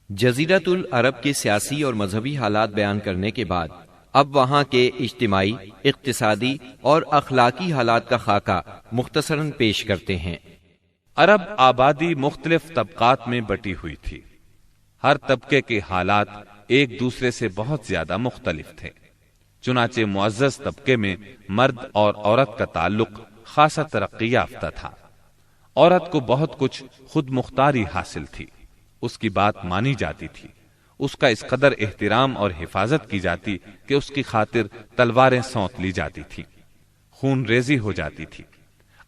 جزیرۃ العرب کے سیاسی اور مذہبی حالات بیان کرنے کے بعد اب وہاں کے اجتماعی، اقتصادی اور اخلاقی حالات کا خاکہ مختصراً پیش کرتے ہیں۔ عرب آبادی مختلف طبقات میں بٹی ہوئی تھی۔ ہر طبقے کے حالات ایک دوسرے سے بہت زیادہ مختلف تھے۔ چنانچہ معزز طبقے میں مرد اور عورت کا تعلق خاصا ترقی یافتہ تھا۔ عورت کو بہت کچھ خود مختاری حاصل تھی، اس کی بات مانی جاتی تھی، اس کا اس قدر احترام اور حفاظت کی جاتی کہ اس کی خاطر تلواریں سونت لی جاتی تھی، خون ریزی ہو جاتی تھی۔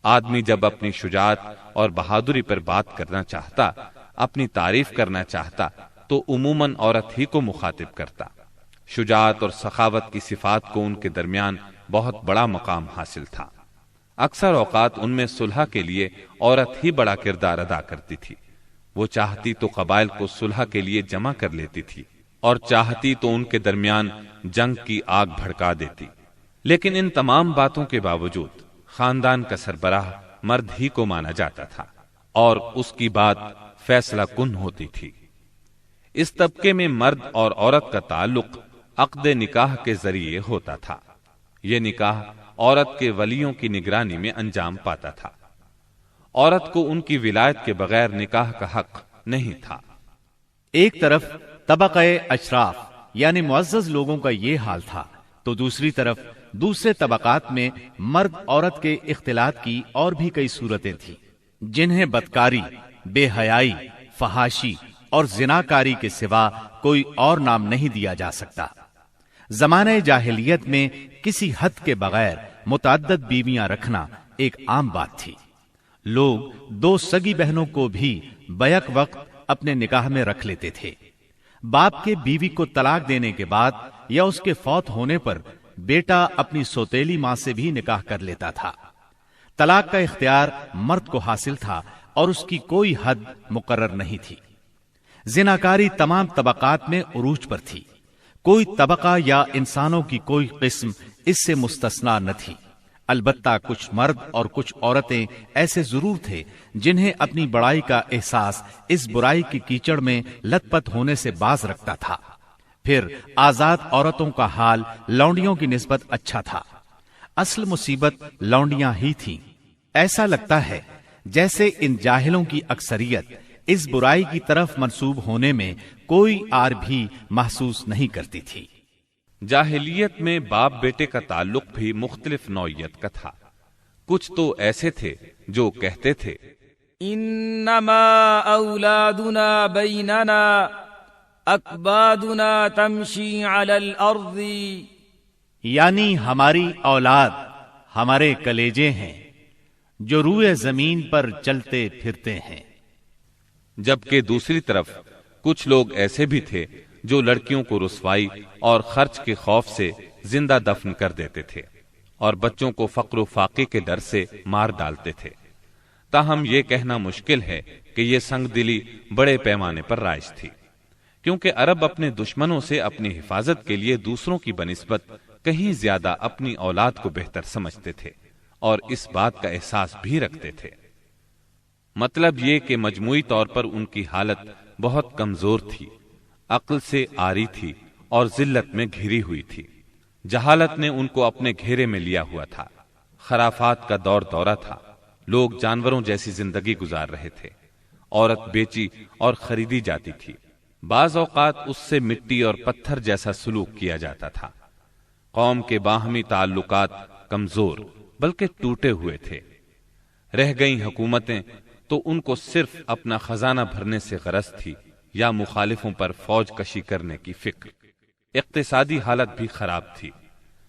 آدمی جب اپنی شجاعت اور بہادری پر بات کرنا چاہتا، اپنی تعریف کرنا چاہتا تو عموماً عورت ہی کو مخاطب کرتا۔ شجاعت اور سخاوت کی صفات کو ان کے درمیان بہت بڑا مقام حاصل تھا۔ اکثر اوقات ان میں صلح کے لیے عورت ہی بڑا کردار ادا کرتی تھی۔ وہ چاہتی تو قبائل کو صلح کے لیے جمع کر لیتی تھی اور چاہتی تو ان کے درمیان جنگ کی آگ بھڑکا دیتی۔ لیکن ان تمام باتوں کے باوجود خاندان کا سربراہ مرد ہی کو مانا جاتا تھا اور اس کی بات فیصلہ کن ہوتی تھی۔ اس طبقے میں مرد اور عورت کا تعلق عقد نکاح کے ذریعے ہوتا تھا۔ یہ نکاح عورت کے ولیوں کی نگرانی میں انجام پاتا تھا۔ عورت کو ان کی ولایت کے بغیر نکاح کا حق نہیں تھا۔ ایک طرف طبقہ اشراف یعنی معزز لوگوں کا یہ حال تھا تو دوسری طرف دوسرے طبقات میں مرد عورت کے اختلاط کی اور بھی کئی صورتیں تھیں، جنہیں بدکاری، بے حیائی، فحاشی اور زناکاری کے سوا کوئی اور نام نہیں دیا جا سکتا۔ زمانہ جاہلیت میں کسی حد کے بغیر متعدد بیویاں رکھنا ایک عام بات تھی۔ لوگ دو سگی بہنوں کو بھی بیک وقت اپنے نکاح میں رکھ لیتے تھے۔ باپ کے بیوی کو طلاق دینے کے بعد یا اس کے فوت ہونے پر بیٹا اپنی سوتیلی ماں سے بھی نکاح کر لیتا تھا۔ طلاق کا اختیار مرد کو حاصل تھا اور اس کی کوئی حد مقرر نہیں تھی۔ زناکاری تمام طبقات میں عروج پر تھی، کوئی طبقہ یا انسانوں کی کوئی قسم اس سے مستثنا نہ تھی۔ البتہ کچھ مرد اور کچھ عورتیں ایسے ضرور تھے جنہیں اپنی بڑائی کا احساس اس برائی کی کیچڑ میں لت پت ہونے سے باز رکھتا تھا۔ پھر آزاد عورتوں کا حال لونڈیوں کی نسبت اچھا تھا۔ اصل مصیبت لونڈیاں ہی تھیں۔ ایسا لگتا ہے جیسے ان جاہلوں کی اکثریت اس برائی کی طرف منسوب ہونے میں کوئی آر بھی محسوس نہیں کرتی تھی۔ جاہلیت میں باپ بیٹے کا تعلق بھی مختلف نوعیت کا تھا۔ کچھ تو ایسے تھے جو کہتے تھے انما اولادنا بیننا اکبادنا تمشی علی الارض، یعنی ہماری اولاد ہمارے کلیجے ہیں جو روئے زمین پر چلتے پھرتے ہیں۔ جبکہ دوسری طرف کچھ لوگ ایسے بھی تھے جو لڑکیوں کو رسوائی اور خرچ کے خوف سے زندہ دفن کر دیتے تھے اور بچوں کو فقر و فاقے کے ڈر سے مار ڈالتے تھے۔ تاہم یہ کہنا مشکل ہے کہ یہ سنگ دلی بڑے پیمانے پر رائج تھی، کیونکہ عرب اپنے دشمنوں سے اپنی حفاظت کے لیے دوسروں کی بنسبت کہیں زیادہ اپنی اولاد کو بہتر سمجھتے تھے اور اس بات کا احساس بھی رکھتے تھے۔ مطلب یہ کہ مجموعی طور پر ان کی حالت بہت کمزور تھی، عقل سے عاری تھی اور ذلت میں گھری ہوئی تھی۔ جہالت نے ان کو اپنے گھیرے میں لیا ہوا تھا۔ خرافات کا دور دورہ تھا، لوگ جانوروں جیسی زندگی گزار رہے تھے۔ عورت بیچی اور خریدی جاتی تھی، بعض اوقات اس سے مٹی اور پتھر جیسا سلوک کیا جاتا تھا۔ قوم کے باہمی تعلقات کمزور بلکہ ٹوٹے ہوئے تھے۔ رہ گئیں حکومتیں تو ان کو صرف اپنا خزانہ بھرنے سے غرض تھی یا مخالفوں پر فوج کشی کرنے کی فکر۔ اقتصادی حالت بھی خراب تھی،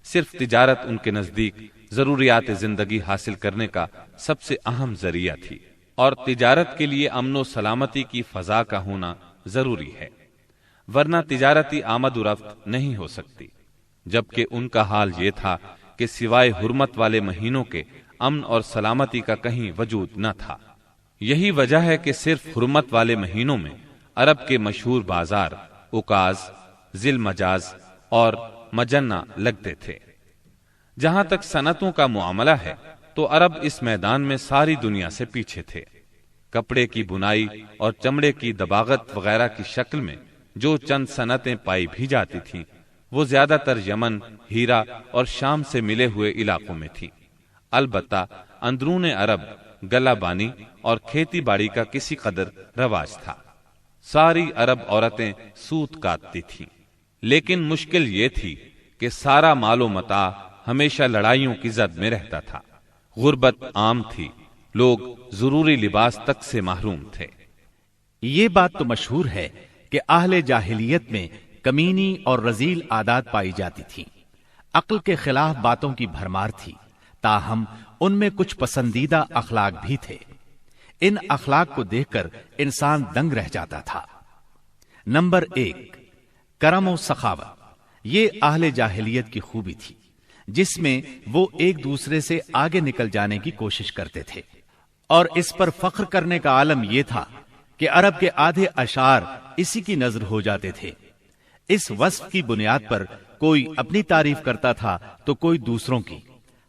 صرف تجارت ان کے نزدیک ضروریات زندگی حاصل کرنے کا سب سے اہم ذریعہ تھی، اور تجارت کے لیے امن و سلامتی کی فضا کا ہونا ضروری ہے، ورنہ تجارتی آمد و رفت نہیں ہو سکتی۔ جبکہ ان کا حال یہ تھا کہ سوائے حرمت والے مہینوں کے امن اور سلامتی کا کہیں وجود نہ تھا۔ یہی وجہ ہے کہ صرف حرمت والے مہینوں میں عرب کے مشہور بازار اوکاز، ذی المجاز اور مجنہ لگتے تھے۔ جہاں تک صنعتوں کا معاملہ ہے تو عرب اس میدان میں ساری دنیا سے پیچھے تھے۔ کپڑے کی بنائی اور چمڑے کی دباغت وغیرہ کی شکل میں جو چند صنعتیں پائی بھی جاتی تھیں وہ زیادہ تر یمن، ہیرا اور شام سے ملے ہوئے علاقوں میں تھی۔ البتہ اندرون عرب گلہ بانی اور کھیتی باڑی کا کسی قدر رواج تھا۔ ساری عرب عورتیں سوت کاٹتی تھیں، لیکن مشکل یہ تھی کہ سارا مال و متاع ہمیشہ لڑائیوں کی زد میں رہتا تھا۔ غربت عام تھی، لوگ ضروری لباس تک سے محروم تھے۔ یہ بات تو مشہور ہے کہ اہل جاہلیت میں کمینی اور رذیل عادات پائی جاتی تھی، عقل کے خلاف باتوں کی بھرمار تھی، تاہم ان میں کچھ پسندیدہ اخلاق بھی تھے۔ ان اخلاق کو دیکھ کر انسان دنگ رہ جاتا تھا۔ نمبر 1، کرم و سخاوت۔ یہ اہل جاہلیت کی خوبی تھی جس میں وہ ایک دوسرے سے آگے نکل جانے کی کوشش کرتے تھے، اور اس پر فخر کرنے کا عالم یہ تھا کہ عرب کے آدھے اشعار اسی کی نظر ہو جاتے تھے۔ اس وصف کی بنیاد پر کوئی اپنی تعریف کرتا تھا تو کوئی دوسروں کی۔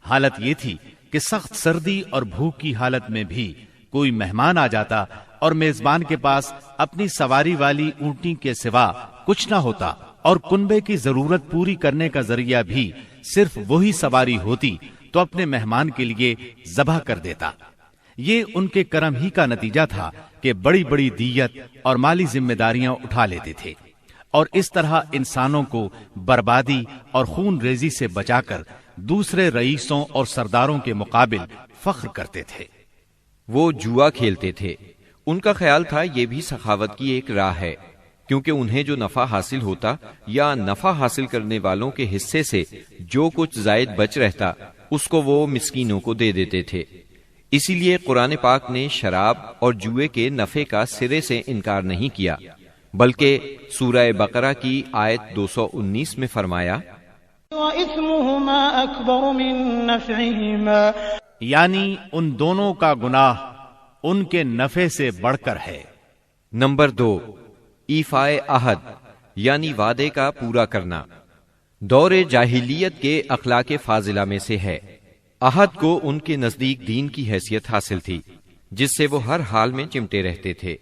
حالت یہ تھی کہ سخت سردی اور بھوک کی حالت میں بھی کوئی مہمان آ جاتا اور میزبان کے پاس اپنی سواری والی اونٹی کے سوا کچھ نہ ہوتا، اور کنبے کی ضرورت پوری کرنے کا ذریعہ بھی صرف وہی سواری ہوتی تو اپنے مہمان کے لیے ذبح کر دیتا۔ یہ ان کے کرم ہی کا نتیجہ تھا کہ بڑی بڑی دیت اور مالی ذمہ داریاں اٹھا لیتے تھے، اور اس طرح انسانوں کو بربادی اور خون ریزی سے بچا کر دوسرے رئیسوں اور سرداروں کے مقابل فخر کرتے تھے۔ وہ جوا کھیلتے تھے۔ ان کا خیال تھا یہ بھی سخاوت کی ایک راہ ہے، کیونکہ انہیں جو نفع حاصل ہوتا یا نفع حاصل کرنے والوں کے حصے سے جو کچھ زائد بچ رہتا اس کو وہ مسکینوں کو دے دیتے تھے۔ اسی لیے قرآن پاک نے شراب اور جوئے کے نفع کا سرے سے انکار نہیں کیا، بلکہ سورہ بقرہ کی آیت 219 میں فرمایا وَإِثْمُهُمَا أَكْبَرُ مِن نَّفْعِهِمَا، یعنی ان دونوں کا گناہ ان کے نفع سے بڑھ کر ہے۔ نمبر 2، ایفائے عہد یعنی وعدے کا پورا کرنا۔ دور جاہلیت کے اخلاق فاضلہ میں سے ہے۔ عہد کو ان کے نزدیک دین کی حیثیت حاصل تھی، جس سے وہ ہر حال میں چمٹے رہتے تھے،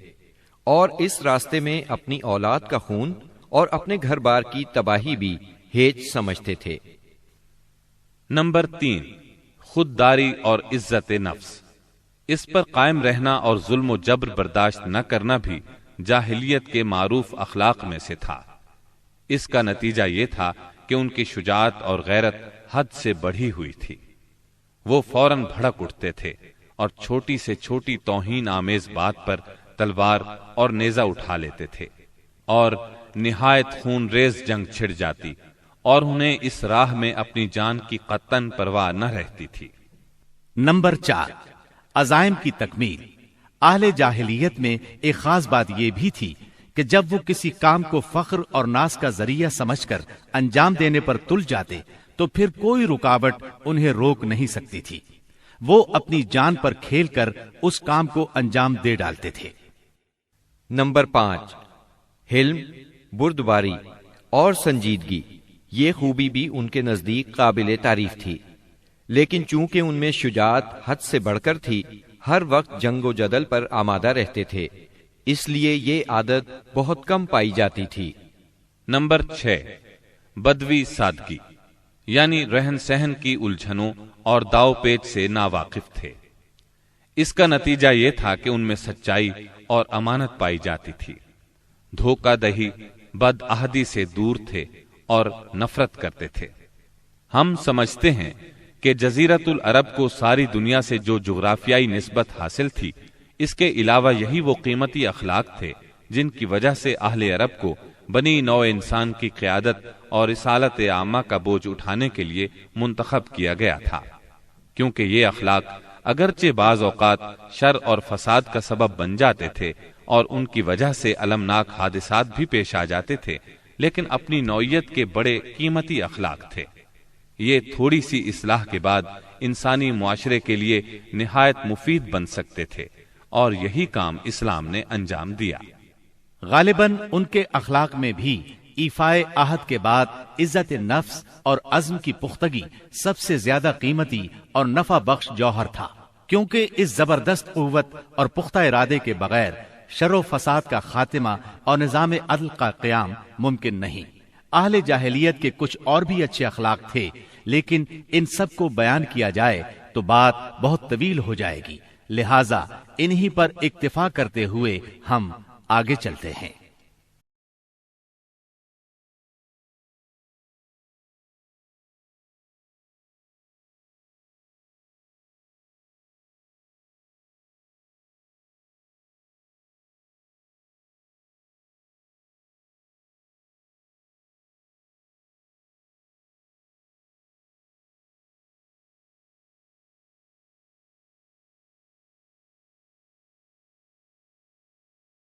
اور اس راستے میں اپنی اولاد کا خون اور اپنے گھر بار کی تباہی بھی ہیج سمجھتے تھے۔ نمبر 3، خودداری اور عزت نفس۔ اس پر قائم رہنا اور ظلم و جبر برداشت نہ کرنا بھی جاہلیت کے معروف اخلاق میں سے تھا۔ اس کا نتیجہ یہ تھا کہ ان کی شجاعت اور غیرت حد سے بڑھی ہوئی تھی۔ وہ فوراً بھڑک اٹھتے تھے اور چھوٹی سے چھوٹی توہین آمیز بات پر تلوار اور نیزہ اٹھا لیتے تھے، اور نہایت خون ریز جنگ چھڑ جاتی اور انہیں اس راہ میں اپنی جان کی قطعاً پرواہ نہ رہتی تھی۔ نمبر 4، عزائم کی تکمیل۔ اہل جاہلیت میں ایک خاص بات یہ بھی تھی کہ جب وہ کسی کام کو فخر اور ناز کا ذریعہ سمجھ کر انجام دینے پر تل جاتے تو پھر کوئی رکاوٹ انہیں روک نہیں سکتی تھی۔ وہ اپنی جان پر کھیل کر اس کام کو انجام دے ڈالتے تھے۔ نمبر 5، حلم، بردباری اور سنجیدگی۔ یہ خوبی بھی ان کے نزدیک قابل تعریف تھی، لیکن چونکہ ان میں شجاعت حد سے بڑھ کر تھی، ہر وقت جنگ و جدل پر آمادہ رہتے تھے، اس لیے یہ عادت بہت کم پائی جاتی تھی۔ نمبر 6، بدوی سادگی، یعنی رہن سہن کی الجھنوں اور داؤ پیچ سے ناواقف تھے۔ اس کا نتیجہ یہ تھا کہ ان میں سچائی اور امانت پائی جاتی تھی۔ دھوکہ دہی، بد عہدی سے دور تھے اور نفرت کرتے تھے۔ ہم سمجھتے ہیں کہ جزیرت العرب کو ساری دنیا سے جو جغرافیائی نسبت حاصل تھی، اس کے علاوہ یہی وہ قیمتی اخلاق تھے جن کی وجہ سے اہل عرب کو بنی نوع انسان کی قیادت اور رسالت عامہ کا بوجھ اٹھانے کے لیے منتخب کیا گیا تھا، کیونکہ یہ اخلاق اگرچہ بعض اوقات شر اور فساد کا سبب بن جاتے تھے اور ان کی وجہ سے المناک حادثات بھی پیش آ جاتے تھے، لیکن اپنی نوعیت کے بڑے قیمتی اخلاق تھے۔ یہ تھوڑی سی اصلاح کے بعد انسانی معاشرے کے لیے نہایت مفید بن سکتے تھے، اور یہی کام اسلام نے انجام دیا۔ غالباً ان کے اخلاق میں بھی ایفائے عہد کے بعد عزت نفس اور عزم کی پختگی سب سے زیادہ قیمتی اور نفع بخش جوہر تھا، کیونکہ اس زبردست قوت اور پختہ ارادے کے بغیر شر و فساد کا خاتمہ اور نظام عدل کا قیام ممکن نہیں۔ اہل جاہلیت کے کچھ اور بھی اچھے اخلاق تھے، لیکن ان سب کو بیان کیا جائے تو بات بہت طویل ہو جائے گی، لہذا انہی پر اکتفا کرتے ہوئے ہم آگے چلتے ہیں۔